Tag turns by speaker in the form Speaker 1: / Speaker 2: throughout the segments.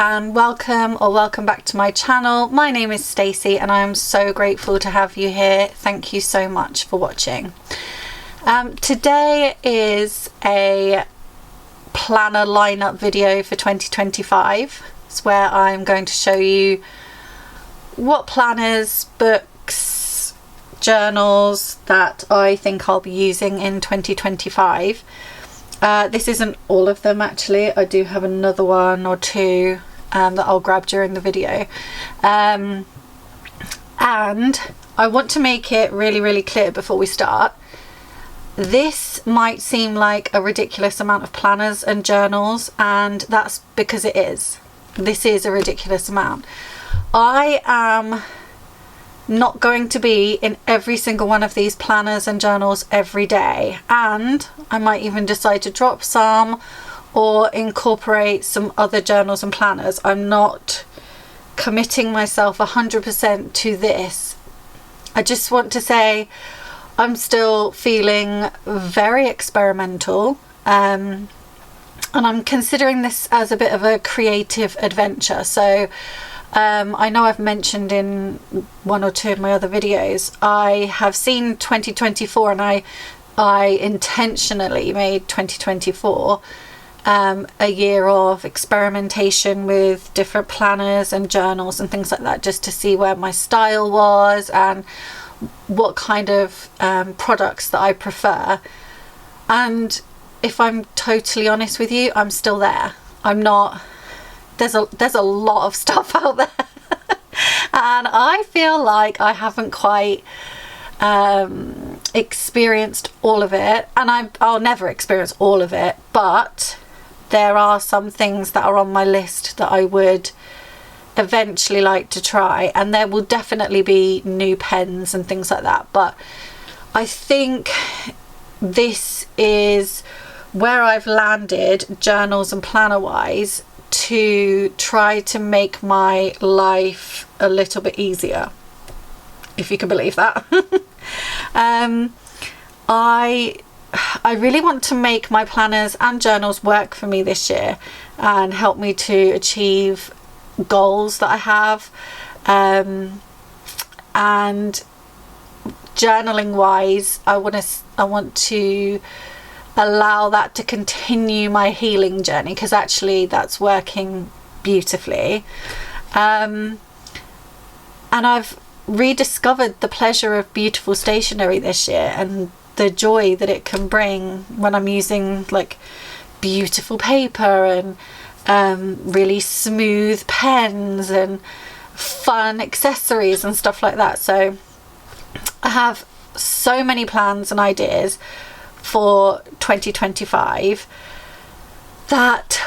Speaker 1: and welcome back to my channel. My name is Stacey and I am so grateful to have you here. Thank you so much for watching. Today is a planner lineup video for 2025. It's where I'm going to show you what planners, books, journals that I think I'll be using in 2025. This isn't all of them actually. I do have another one or two that I'll grab during the video. And I want to make it really clear before we start. This might seem like a ridiculous amount of planners and journals, and that's because it is. This is a ridiculous amount. I am not going to be in every single one of these planners and journals every day, and I might even decide to drop some or incorporate some other journals and planners. I'm not committing myself 100% to this. I just want to say I'm still feeling very experimental, and I'm considering this as a bit of a creative adventure. So I know I've mentioned in one or two of my other videos, I have seen 2024 and I intentionally made 2024 a year of experimentation with different planners and journals and things like that, just to see where my style was and what kind of products that I prefer. And if I'm totally honest with you, I'm still there. I'm not. There's a lot of stuff out there and I feel like I haven't quite experienced all of it, and I'll never experience all of it, but there are some things that are on my list that I would eventually like to try, and there will definitely be new pens and things like that. But I think this is where I've landed, journals and planner wise, to try to make my life a little bit easier, if you can believe that. I really want to make my planners and journals work for me this year and help me to achieve goals that I have, and journaling wise, I want to allow that to continue my healing journey, because actually that's working beautifully. And I've rediscovered the pleasure of beautiful stationery this year and the joy that it can bring when I'm using like beautiful paper and really smooth pens and fun accessories and stuff like that. So I have so many plans and ideas for 2025 that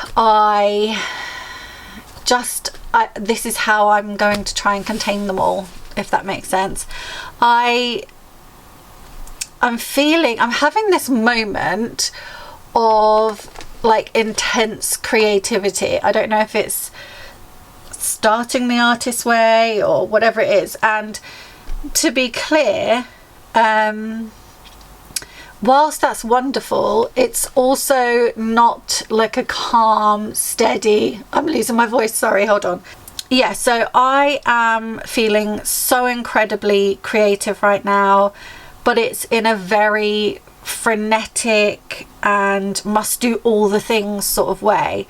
Speaker 1: this is how I'm going to try and contain them all, if that makes sense. I'm having this moment of like intense creativity. I don't know if it's starting the artist way or whatever it is. And to be clear, whilst that's wonderful, it's also not like a calm, steady... I'm losing my voice, sorry, hold on. Yeah, so I am feeling so incredibly creative right now, but it's in a very frenetic and must do all the things sort of way.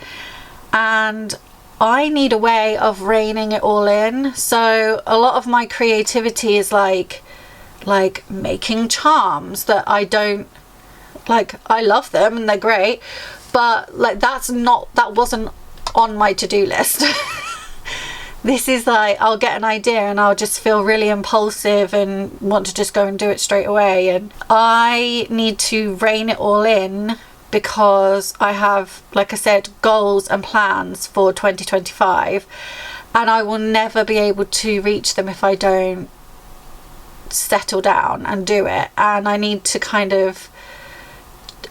Speaker 1: And I need a way of reining it all in. So a lot of my creativity is like making charms that I don't like. I love them and they're great, but like that wasn't on my to-do list. This is like, I'll get an idea and I'll just feel really impulsive and want to just go and do it straight away. And I need to rein it all in because I have, like I said, goals and plans for 2025, and I will never be able to reach them if I don't settle down and do it. And I need to kind of,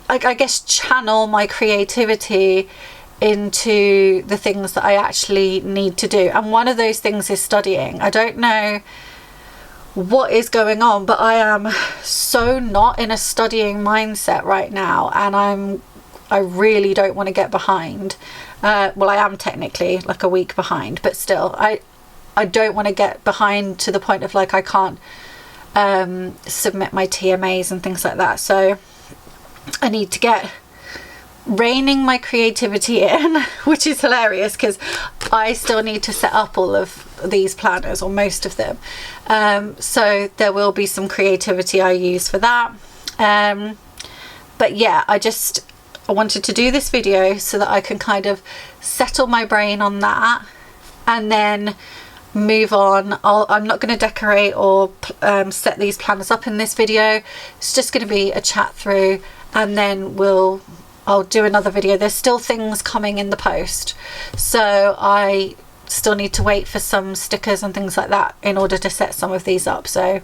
Speaker 1: I guess, channel my creativity into the things that I actually need to do. And one of those things is studying. I don't know what is going on, but I am so not in a studying mindset right now, and I really don't want to get behind. Well, I am technically like a week behind, but still, I don't want to get behind to the point of like I can't submit my TMAs and things like that. So I need to get reining my creativity in, which is hilarious because I still need to set up all of these planners, or most of them. So there will be some creativity I use for that. But yeah, I wanted to do this video so that I can kind of settle my brain on that and then move on. I'm not going to decorate or set these planners up in this video. It's just going to be a chat through, and then I'll do another video. There's still things coming in the post, so I still need to wait for some stickers and things like that in order to set some of these up. So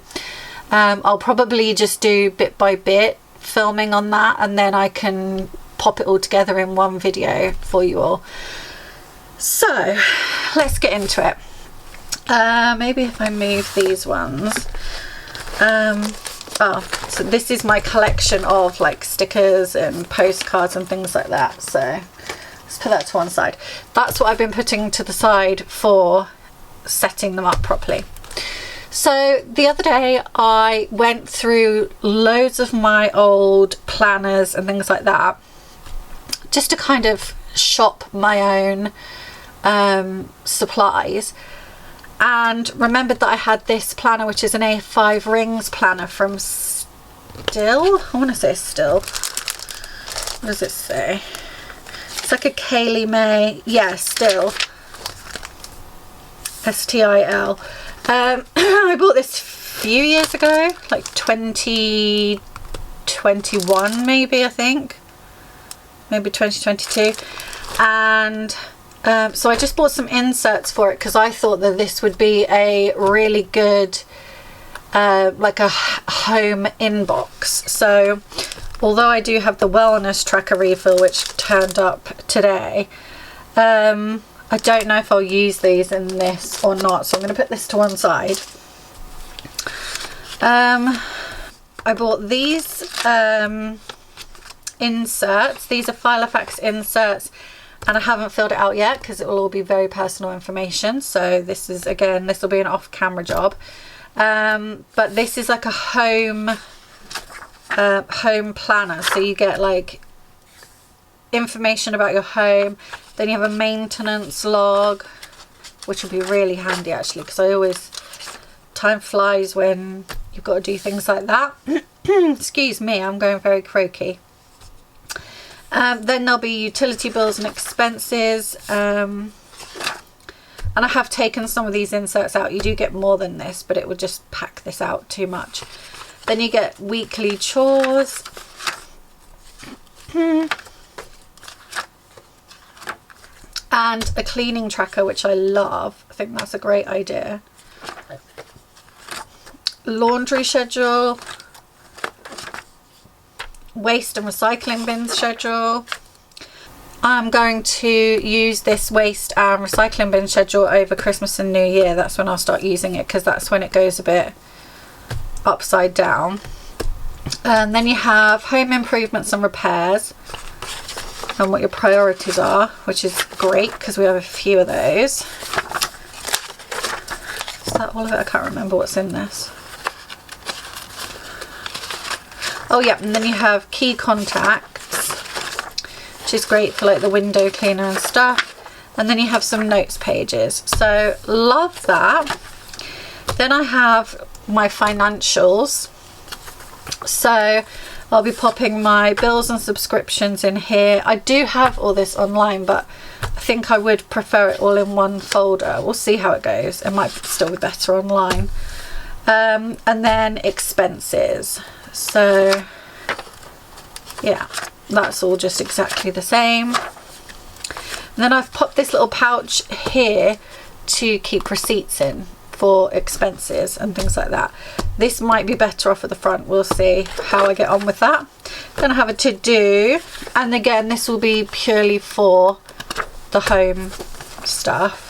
Speaker 1: I'll probably just do bit by bit filming on that, and then I can pop it all together in one video for you all. So let's get into it. Maybe if I move these ones. So this is my collection of like stickers and postcards and things like that. So let's put that to one side. That's what I've been putting to the side for setting them up properly. So the other day I went through loads of my old planners and things like that, just to kind of shop my own supplies, and remembered that I had this planner, which is an A5 rings planner from Still. I want to say Still. What does it say? It's like a Kaylee May. Yeah, Still. STIL. I bought this a few years ago, like 2021 maybe, I think. Maybe 2022. And so I just bought some inserts for it because I thought that this would be a really good like a home inbox. So although I do have the wellness tracker refill which turned up today, I don't know if I'll use these in this or not, so I'm going to put this to one side. I bought these inserts. These are Filofax inserts, and I haven't filled it out yet because it will all be very personal information. So this is, again, this will be an off-camera job. But this is like a home planner. So you get like information about your home. Then you have a maintenance log, which will be really handy actually, because time flies when you've got to do things like that. Excuse me, I'm going very croaky. Then there'll be utility bills and expenses, and I have taken some of these inserts out. You do get more than this, but it would just pack this out too much. Then you get weekly chores, and a cleaning tracker, which I love. I think that's a great idea. Laundry schedule, waste and recycling bin schedule. I'm going to use this waste and recycling bin schedule over Christmas and New Year. That's when I'll start using it, because that's when it goes a bit upside down. And then you have home improvements and repairs, and what your priorities are, which is great because we have a few of those. Is that all of it? I can't remember what's in this. Oh yeah, and then you have key contacts, which is great for like the window cleaner and stuff. And then you have some notes pages. So love that. Then I have my financials. So I'll be popping my bills and subscriptions in here. I do have all this online, but I think I would prefer it all in one folder. We'll see how it goes. It might still be better online. And then expenses. So yeah, that's all just exactly the same. And then I've popped this little pouch here to keep receipts in for expenses and things like that. This might be better off at the front. We'll see how I get on with that. Then I have a to-do, and again this will be purely for the home stuff.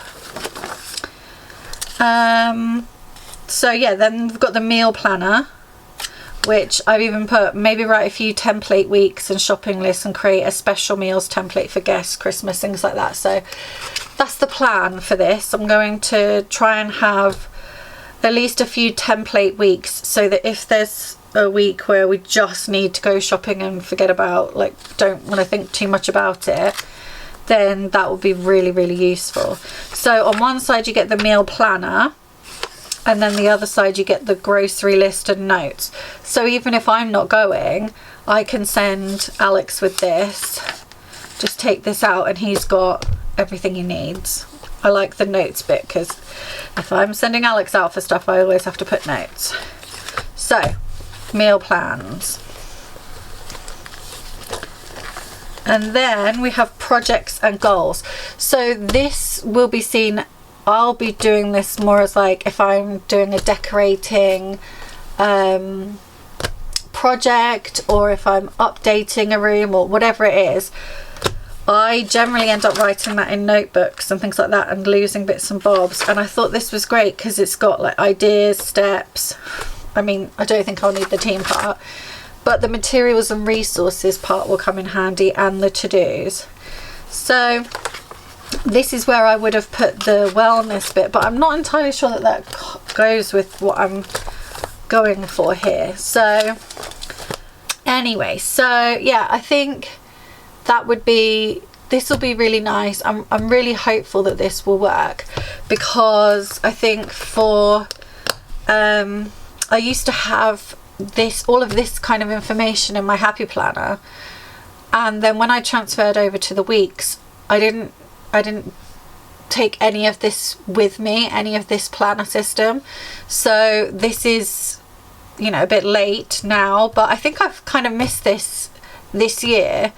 Speaker 1: So yeah, then we've got the meal planner, which I've even put maybe write a few template weeks and shopping lists and create a special meals template for guests, Christmas, things like that. So that's the plan for this. I'm going to try and have at least a few template weeks, so that if there's a week where we just need to go shopping and forget about, like, don't want to think too much about it, then that would be really, really useful. So on one side you get the meal planner, and then the other side you get the grocery list and notes. So even if I'm not going, I can send Alex with this, just take this out and he's got everything he needs. I like the notes bit, because if I'm sending Alex out for stuff, I always have to put notes. So, meal plans. And then we have projects and goals. So this will be seen, I'll be doing this more as like if I'm doing a decorating project, or if I'm updating a room or whatever it is. I generally end up writing that in notebooks and things like that and losing bits and bobs, and I thought this was great because it's got like ideas, steps. I mean, I don't think I'll need the team part, but the materials and resources part will come in handy, and the to-dos. So this is where I would have put the wellness bit, but I'm not entirely sure that that goes with what I'm going for here. So anyway, so yeah, I think that would be, this will be really nice. I'm really hopeful that this will work, because I think for I used to have all of this kind of information in my happy planner, and then when I transferred over to the weeks, I didn't take any of this with me, any of this planner system. So this is, you know, a bit late now, but I think I've kind of missed this year.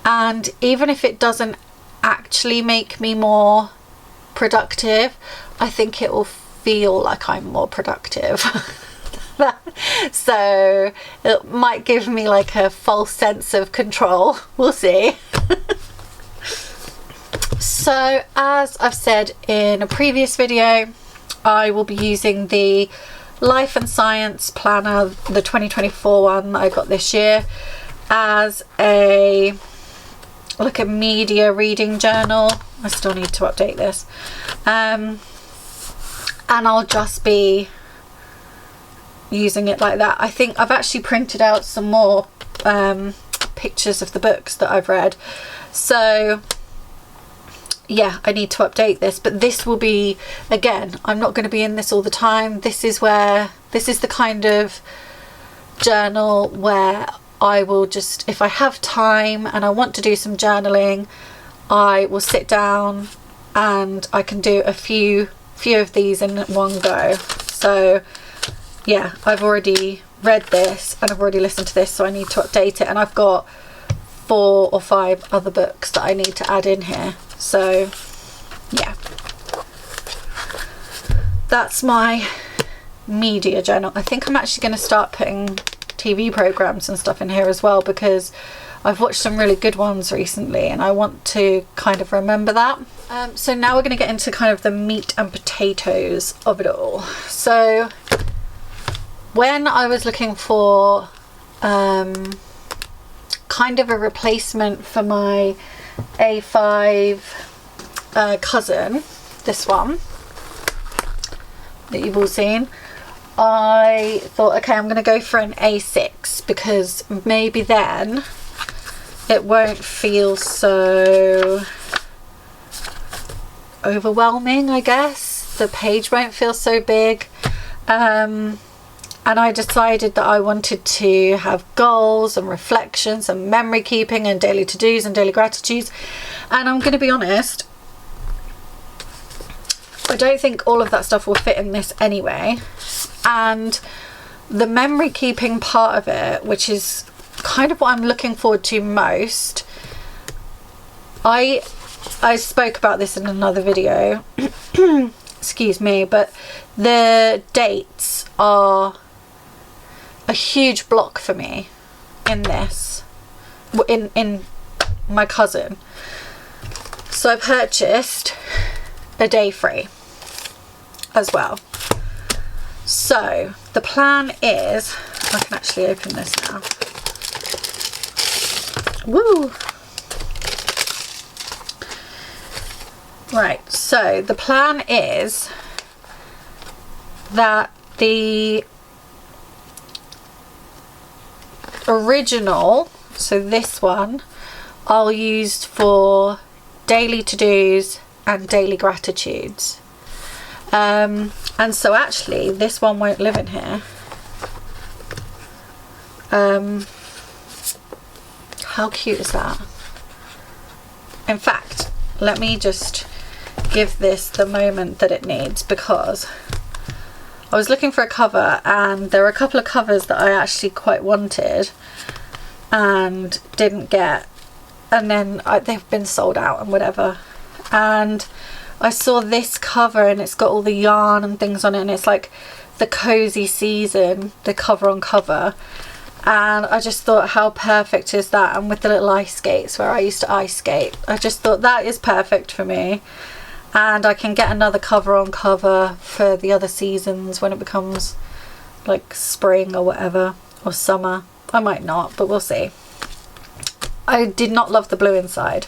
Speaker 1: And even if it doesn't actually make me more productive, I think it will feel like I'm more productive. So it might give me like a false sense of control. We'll see. So as I've said in a previous video, I will be using the Life and Science Planner, the 2024 one that I got this year, as a media reading journal. I still need to update this, and I'll just be using it like that. I think I've actually printed out some more pictures of the books that I've read, so yeah, I need to update this. But this will be, again, I'm not going to be in this all the time. This is the kind of journal where I will just, if I have time and I want to do some journaling, I will sit down and I can do a few of these in one go. So yeah, I've already read this and I've already listened to this, so I need to update it, and I've got 4 or 5 other books that I need to add in here. So yeah, that's my media journal. I think I'm actually going to start putting TV programs and stuff in here as well, because I've watched some really good ones recently and I want to kind of remember that. So now we're going to get into kind of the meat and potatoes of it all. So when I was looking for kind of a replacement for my A5 cousin, this one that you've all seen, I thought, okay, I'm going to go for an A6, because maybe then it won't feel so overwhelming, I guess. The page won't feel so big. And I decided that I wanted to have goals and reflections and memory keeping and daily to-dos and daily gratitudes. And I'm going to be honest, I don't think all of that stuff will fit in this anyway. And the memory keeping part of it, which is kind of what I'm looking forward to most, I spoke about this in another video, excuse me, but the dates are a huge block for me in this, in my cousin. So I purchased a day free as well. So the plan is I can actually open this now. Woo! Right, so the plan is that the original, so this one, I'll use for daily to-dos and daily gratitudes. And so actually this one won't live in here. How cute is that? In fact, let me just give this the moment that it needs, because I was looking for a cover and there are a couple of covers that I actually quite wanted and didn't get, and then they've been sold out and whatever, and I saw this cover and it's got all the yarn and things on it, and it's like the cozy season, the cover on cover, and I just thought, how perfect is that? And with the little ice skates where I used to ice skate, I just thought that is perfect for me. And I can get another cover on cover for the other seasons when it becomes like spring or whatever, or summer. I might not, but we'll see. I did not love the blue inside.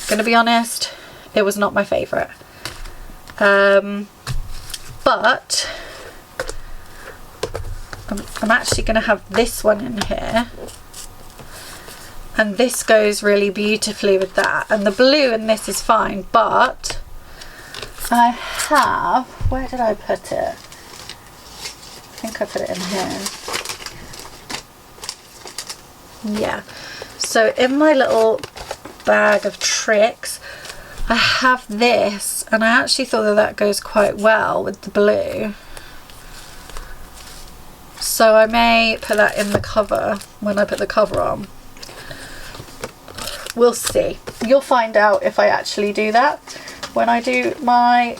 Speaker 1: Gonna be honest, it was not my favourite. But I'm actually gonna have this one in here. And this goes really beautifully with that. And the blue in this is fine, but I have, where did I put it? I think I put it in here. Yeah, so in my little bag of tricks I have this, and I actually thought that that goes quite well with the blue, so I may put that in the cover when I put the cover on. We'll see. You'll find out if I actually do that when I do my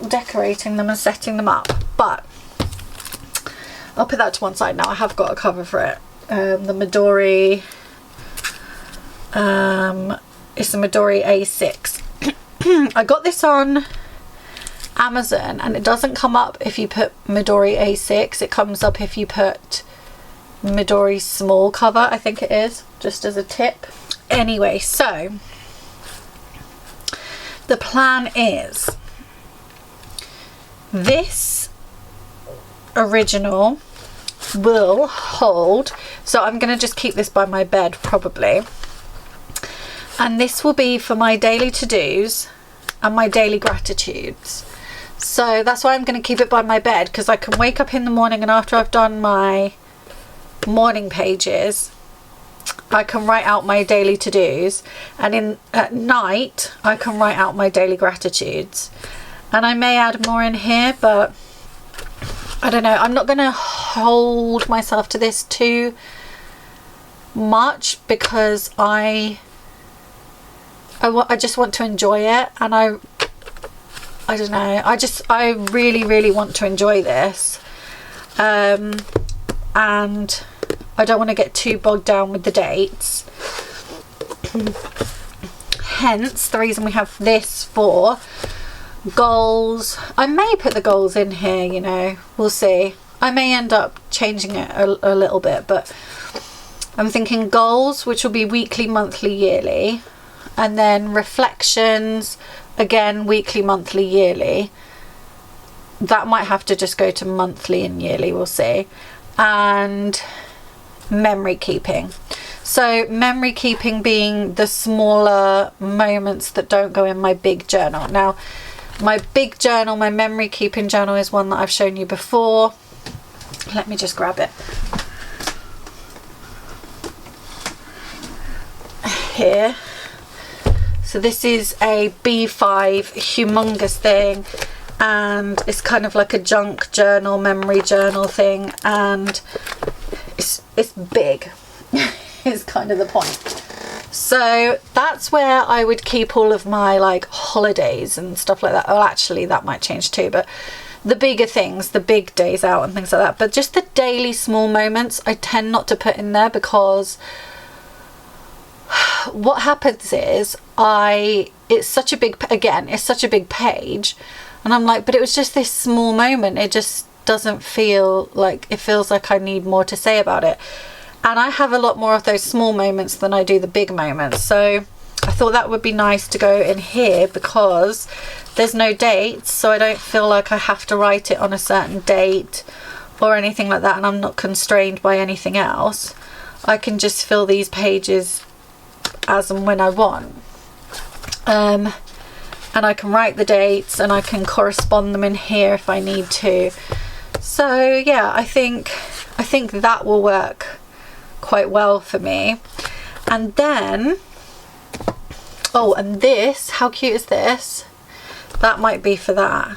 Speaker 1: decorating them and setting them up, but I'll put that to one side now. I have got a cover for it. The Midori, it's the Midori A6. I got this on Amazon, and it doesn't come up if you put Midori A6. It comes up if you put Midori small cover, I think it is, just as a tip. Anyway, so the plan is this original will hold, so I'm going to just keep this by my bed probably, and this will be for my daily to-dos and my daily gratitudes. So that's why I'm going to keep it by my bed, because I can wake up in the morning and after I've done my morning pages I can write out my daily to-dos, and at night I can write out my daily gratitudes, and I may add more in here, but I don't know. I'm not going to hold myself to this too much, because I just want to enjoy it, and I don't know, I really want to enjoy this, and I don't want to get too bogged down with the dates. Hence the reason we have this for goals. I may put the goals in here, you know, we'll see. I may end up changing it a little bit, but I'm thinking goals, which will be weekly, monthly, yearly, and then reflections, again, weekly, monthly, yearly. That might have to just go to monthly and yearly, we'll see. And memory keeping. So memory keeping being the smaller moments that don't go in my big journal. Now my big journal, my memory keeping journal, is one that I've shown you before. Let me just grab it here. So this is a B5 humongous thing, and it's kind of like a junk journal, memory journal thing, and it's big. Is kind of the point. So that's where I would keep all of my like holidays and stuff like that. Well, actually that might change too, but the bigger things, the big days out and things like that. But just the daily small moments I tend not to put in there, because what happens is it's such a big, again, it's such a big page, and I'm like, but it was just this small moment, it just doesn't feel like, it feels like I need more to say about it. And I have a lot more of those small moments than I do the big moments. So I thought that would be nice to go in here because there's no dates, so I don't feel like I have to write it on a certain date or anything like that, and I'm not constrained by anything else. I can just fill these pages as and when I want. And I can write the dates and I can correspond them in here if I need to. So yeah, I think that will work quite well for me. And then, oh, and this, how cute is this? That might be for that.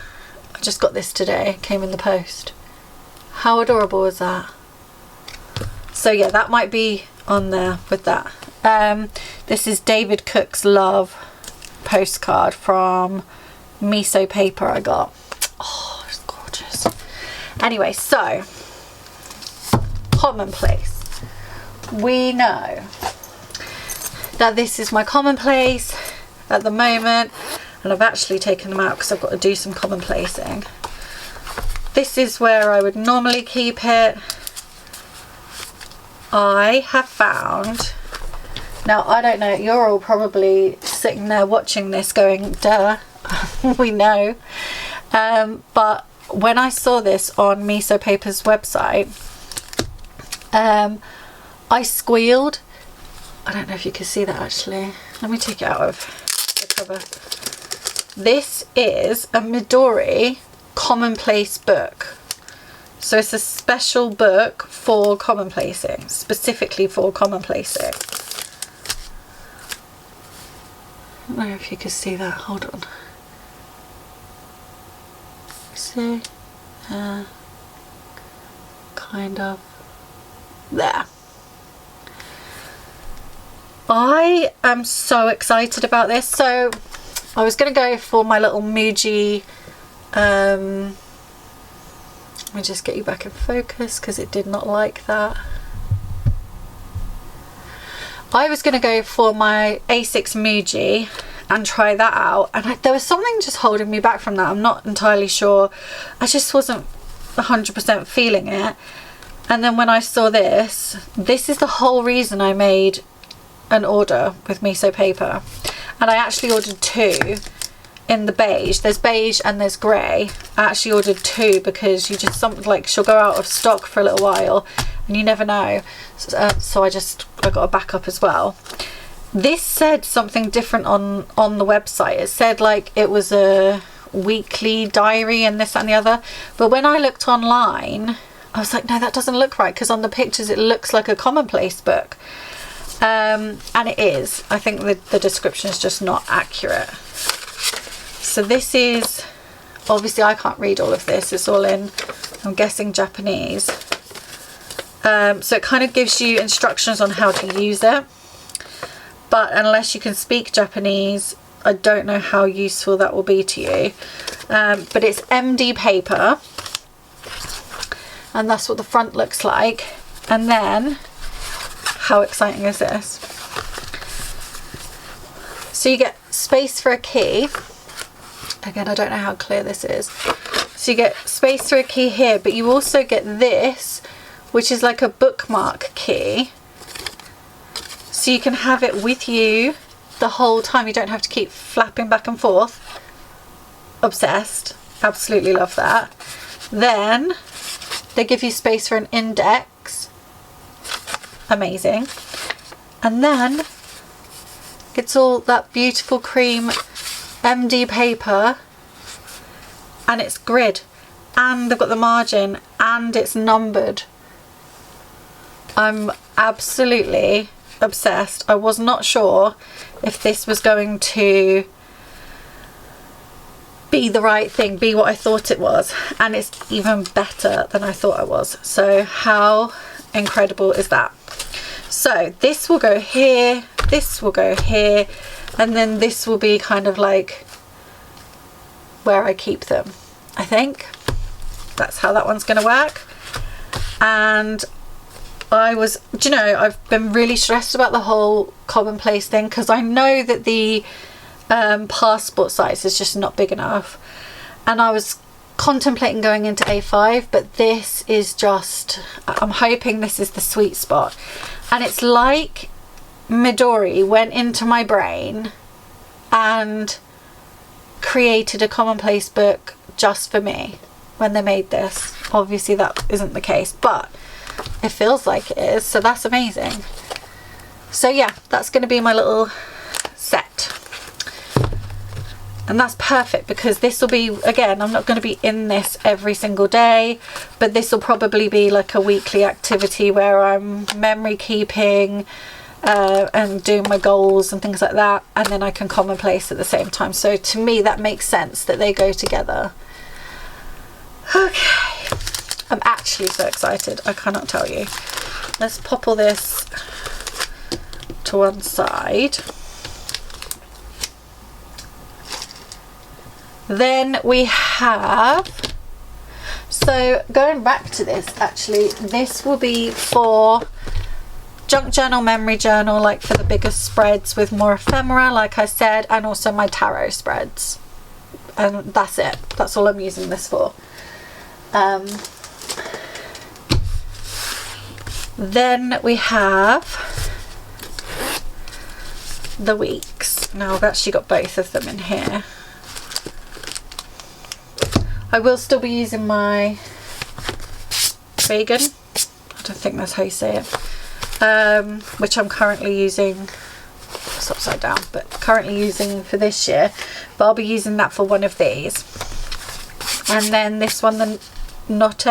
Speaker 1: I just got this today, came in the post. How adorable is that? So yeah, that might be on there with that. This is Davidcookslove postcard from Miso paper I got. Oh, it's gorgeous. Anyway, so Commonplace. We know that this is my Commonplace at the moment, and I've actually taken them out because I've got to do some commonplacing. This is where I would normally keep it. I have found, now I don't know, you're all probably sitting there watching this going, duh, we know. But when I saw this on Miso Paper's website, I squealed. I don't know if you can see that actually. Let me take it out of the cover. This is a Midori Commonplace book. So it's a special book for commonplacing, specifically for commonplacing. I don't know if you can see that. Hold on. See? Kind of. There. I am so excited about this. So I was going to go for my little Muji. Let me just get you back in focus because it did not like that. I was going to go for my A6 Muji and try that out, and there was something just holding me back from that. I'm not entirely sure. I just wasn't 100% feeling it. And then when I saw this is the whole reason I made an order with Miso Paper. And I actually ordered two in the beige. There's beige and there's grey. I actually ordered two because you just, something like, she'll go out of stock for a little while and you never know. So I got a backup as well. This said something different on the website. It said like it was a weekly diary and this, that and the other. But when I looked online, I was like, no, that doesn't look right, because on the pictures it looks like a commonplace book. And it is. I think the description is just not accurate. So this is, obviously I can't read all of this. It's all in, I'm guessing, Japanese. So it kind of gives you instructions on how to use it. But unless you can speak Japanese, I don't know how useful that will be to you. But it's MD paper. And that's what the front looks like. And then, how exciting is this? So you get space for a key. Again, I don't know how clear this is. So you get space for a key here, but you also get this, which is like a bookmark key. So you can have it with you the whole time. You don't have to keep flapping back and forth. Obsessed. Absolutely love that. Then they give you space for an index. Amazing. And then it's all that beautiful cream MD paper, and it's grid, and they've got the margin, and it's numbered. I'm absolutely obsessed. I was not sure if this was going to be the right thing, be what I thought it was, and it's even better than I thought it was. So how incredible is that? So this will go here, this will go here, and then this will be kind of like where I keep them. I think that's how that one's going to work. And do you know, I've been really stressed about the whole Commonplace thing, because I know that the passport size is just not big enough, and I was contemplating going into A5, but this is just, I'm hoping this is the sweet spot. And it's like Midori went into my brain and created a Commonplace book just for me when they made this. Obviously that isn't the case, but it feels like it is, so that's amazing. So yeah, that's going to be my little set. And that's perfect because this will be, again, I'm not going to be in this every single day, but this will probably be like a weekly activity where I'm memory keeping and doing my goals and things like that, and then I can commonplace at the same time. So to me that makes sense that they go together. Okay, I'm actually so excited, I cannot tell you. Let's pop all this to one side. Then we have, so going back to this, actually this will be for junk journal, memory journal, like for the biggest spreads with more ephemera, like I said, and also my tarot spreads, and that's it. That's all I'm using this for. Then we have the weeks. Now I've actually got both of them in here. I will still be using my vegan, I don't think that's how you say it, which I'm currently using, it's upside down, but currently using for this year, but I'll be using that for one of these. And then this one, the Note.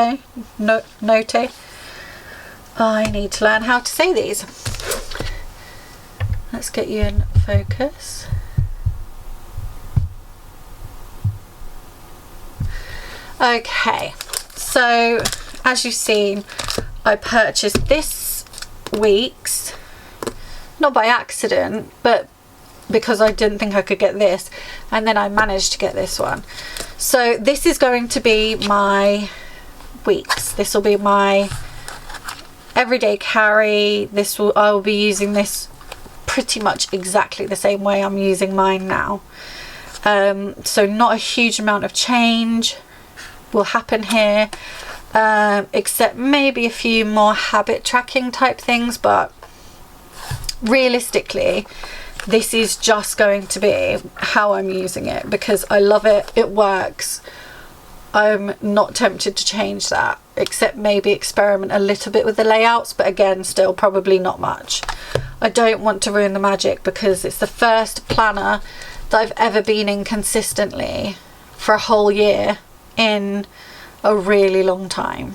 Speaker 1: I need to learn how to say these. Let's get you in focus. Okay, so as you've seen, I purchased this week's, not by accident, but because I didn't think I could get this, and then I managed to get this one. So this is going to be my weeks. This will be my everyday carry. I will be using this pretty much exactly the same way I'm using mine now. So not a huge amount of change will happen here, except maybe a few more habit tracking type things, but realistically this is just going to be how I'm using it because I love it, it works. I'm not tempted to change that, except maybe experiment a little bit with the layouts, but again still probably not much. I don't want to ruin the magic because it's the first planner that I've ever been in consistently for a whole year in a really long time,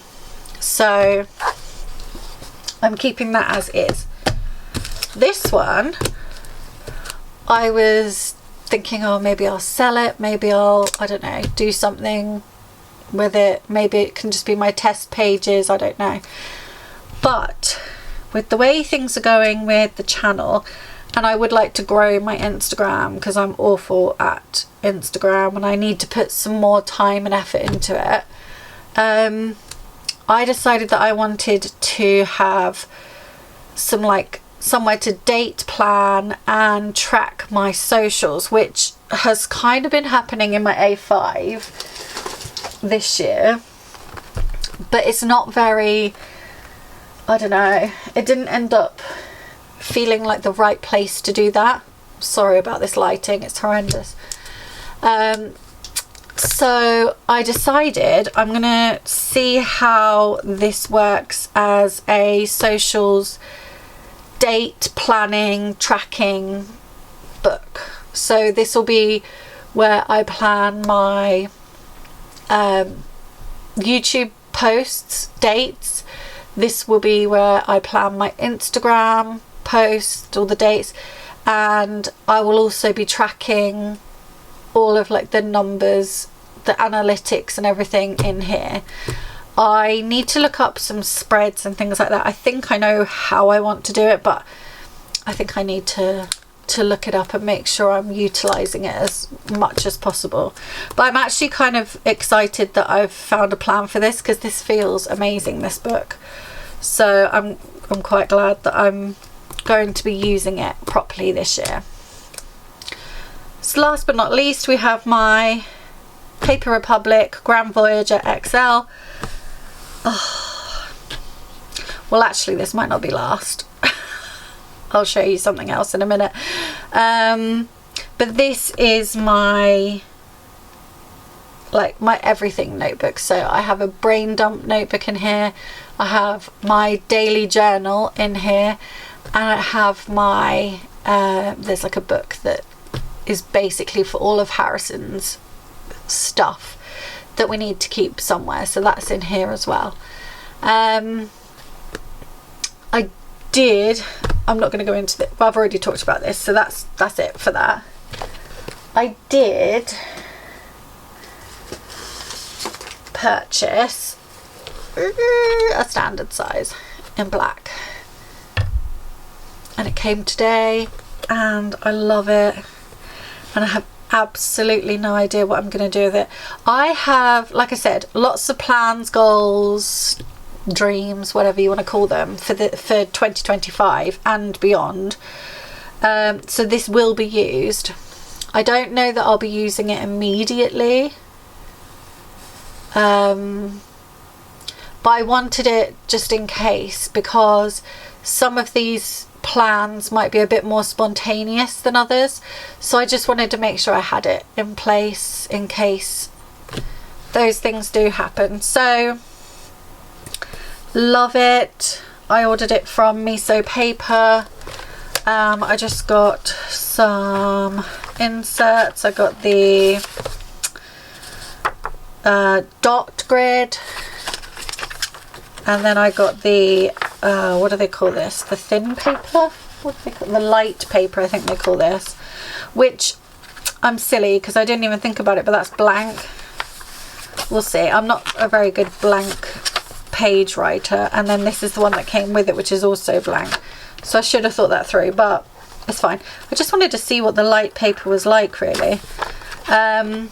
Speaker 1: so I'm keeping that as is. This one I was thinking, oh, maybe I'll sell it, maybe I'll, I don't know, do something with it, maybe it can just be my test pages, I don't know. But with the way things are going with the channel, and I would like to grow my Instagram because I'm awful at Instagram and I need to put some more time and effort into it, I decided that I wanted to have some like somewhere to date plan and track my socials, which has kind of been happening in my A5 this year, but it's not very, I don't know, it didn't end up feeling like the right place to do that. Sorry about this lighting, it's horrendous. So I decided I'm gonna see how this works as a socials date planning tracking book. So this will be where I plan my YouTube posts, dates. This will be where I plan my Instagram posts, all the dates, and I will also be tracking all of like the numbers, the analytics and everything in here. I need to look up some spreads and things like that. I think I know how I want to do it, but I think I need to look it up and make sure I'm utilizing it as much as possible. But I'm actually kind of excited that I've found a plan for this because this feels amazing, this book. So I'm quite glad that I'm going to be using it properly this year. So last but not least, we have my Paper Republic Grand Voyager XL. Well, actually, this might not be last. I'll show you something else in a minute. But this is my everything notebook. So I have a brain dump notebook in here. I have my daily journal in here. And I have my, there's like a book that is basically for all of Harrison's stuff that we need to keep somewhere. So that's in here as well. I'm not going to go into it, but I've already talked about this, so that's it for that. I did purchase a standard size in black, and it came today, and I love it, and I have absolutely no idea what I'm going to do with it. I have, like I said, lots of plans, goals, dreams, whatever you want to call them, for 2025 and beyond. So this will be used. I don't know that I'll be using it immediately, but I wanted it just in case, because some of these plans might be a bit more spontaneous than others, so I just wanted to make sure I had it in place in case those things do happen. So love it. I ordered it from Miso Paper. I just got some inserts. I got the dot grid, and then I got the what do they call this, the thin paper, what do they call, the light paper, I think they call this, which I'm silly because I didn't even think about it, but that's blank. We'll see. I'm not a very good blank page writer, and then this is the one that came with it, which is also blank, so I should have thought that through, but it's fine. I just wanted to see what the light paper was like, really. And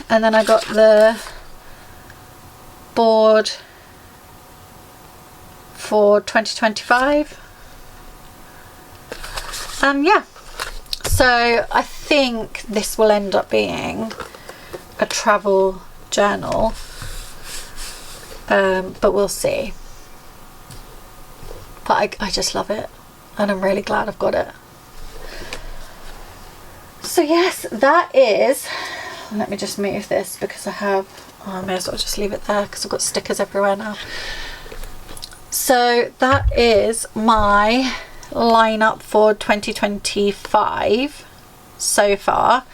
Speaker 1: then I got the board for 2025, and yeah, so I think this will end up being a travel journal, but we'll see. But I just love it, and I'm really glad I've got it. So yes, that is, let me just move this because I may as well just leave it there because I've got stickers everywhere now. So that is my lineup for 2025 so far.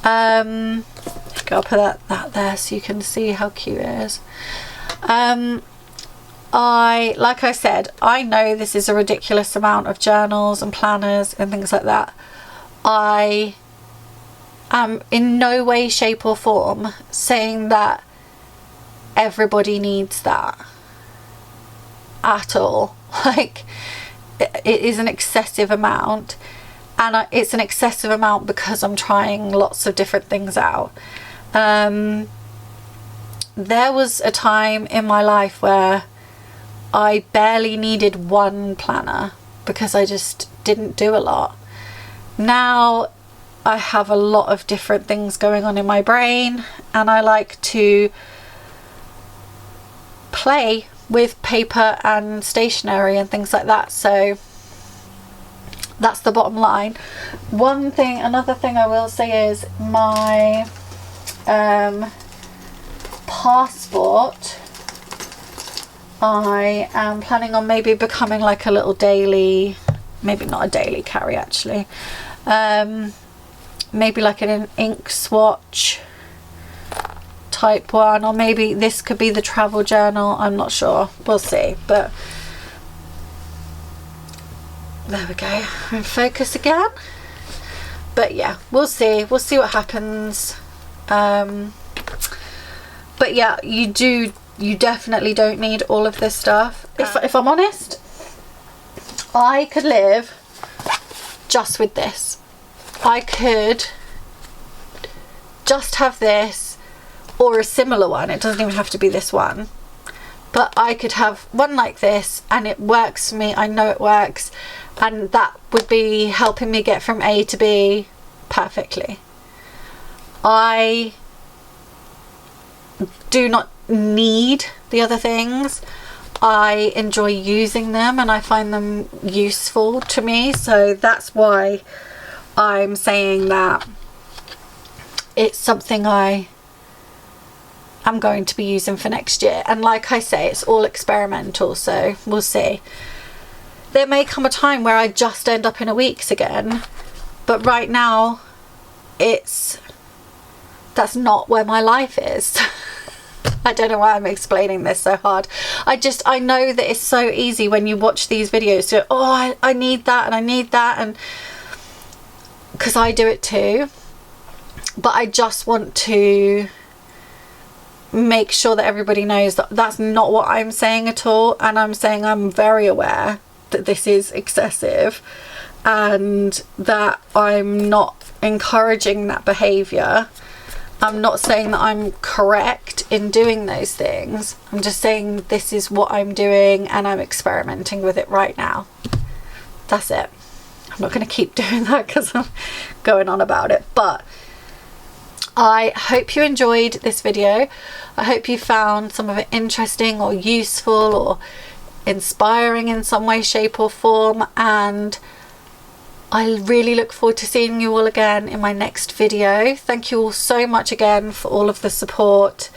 Speaker 1: I'll put that there so you can see how cute it is. Like I said, I know this is a ridiculous amount of journals and planners and things like that. I am in no way, shape or form saying that everybody needs that at all. Like, it is an excessive amount, and it's an excessive amount because I'm trying lots of different things out. There was a time in my life where I barely needed one planner because I just didn't do a lot. Now I have a lot of different things going on in my brain, and I like to play with paper and stationery and things like that. So that's the bottom line. Another thing I will say is my passport, I am planning on maybe becoming like a little daily, maybe not a daily carry actually, maybe like an ink swatch type one, or maybe this could be the travel journal. I'm not sure, we'll see. But there we go, in focus again. But yeah, we'll see what happens. But yeah, you definitely don't need all of this stuff. If I'm honest, I could live just with this. I could just have this or a similar one. It doesn't even have to be this one, but I could have one like this, and it works for me. I know it works, and that would be helping me get from A to B perfectly. I do not need the other things. I enjoy using them and I find them useful to me, so that's why I'm saying that it's something I am going to be using for next year. And like I say, it's all experimental, so we'll see. There may come a time where I just end up in a week's again, but right now that's not where my life is. I don't know why I'm explaining this so hard. I know that it's so easy when you watch these videos to, oh, I need that and I need that, and because I do it too. But I just want to make sure that everybody knows that that's not what I'm saying at all. And I'm saying I'm very aware that this is excessive and that I'm not encouraging that behaviour. I'm not saying that I'm correct in doing those things. I'm just saying this is what I'm doing and I'm experimenting with it right now. That's it. I'm not going to keep doing that because I'm going on about it. But I hope you enjoyed this video. I hope you found some of it interesting or useful or inspiring in some way, shape or form. And I really look forward to seeing you all again in my next video. Thank you all so much again for all of the support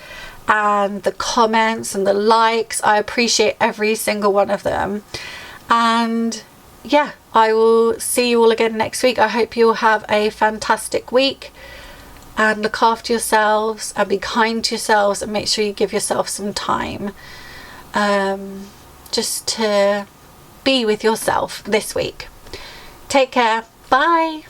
Speaker 1: and the comments and the likes. I appreciate every single one of them. And yeah, I will see you all again next week. I hope you all have a fantastic week and look after yourselves and be kind to yourselves and make sure you give yourself some time just to be with yourself this week. Take care. Bye.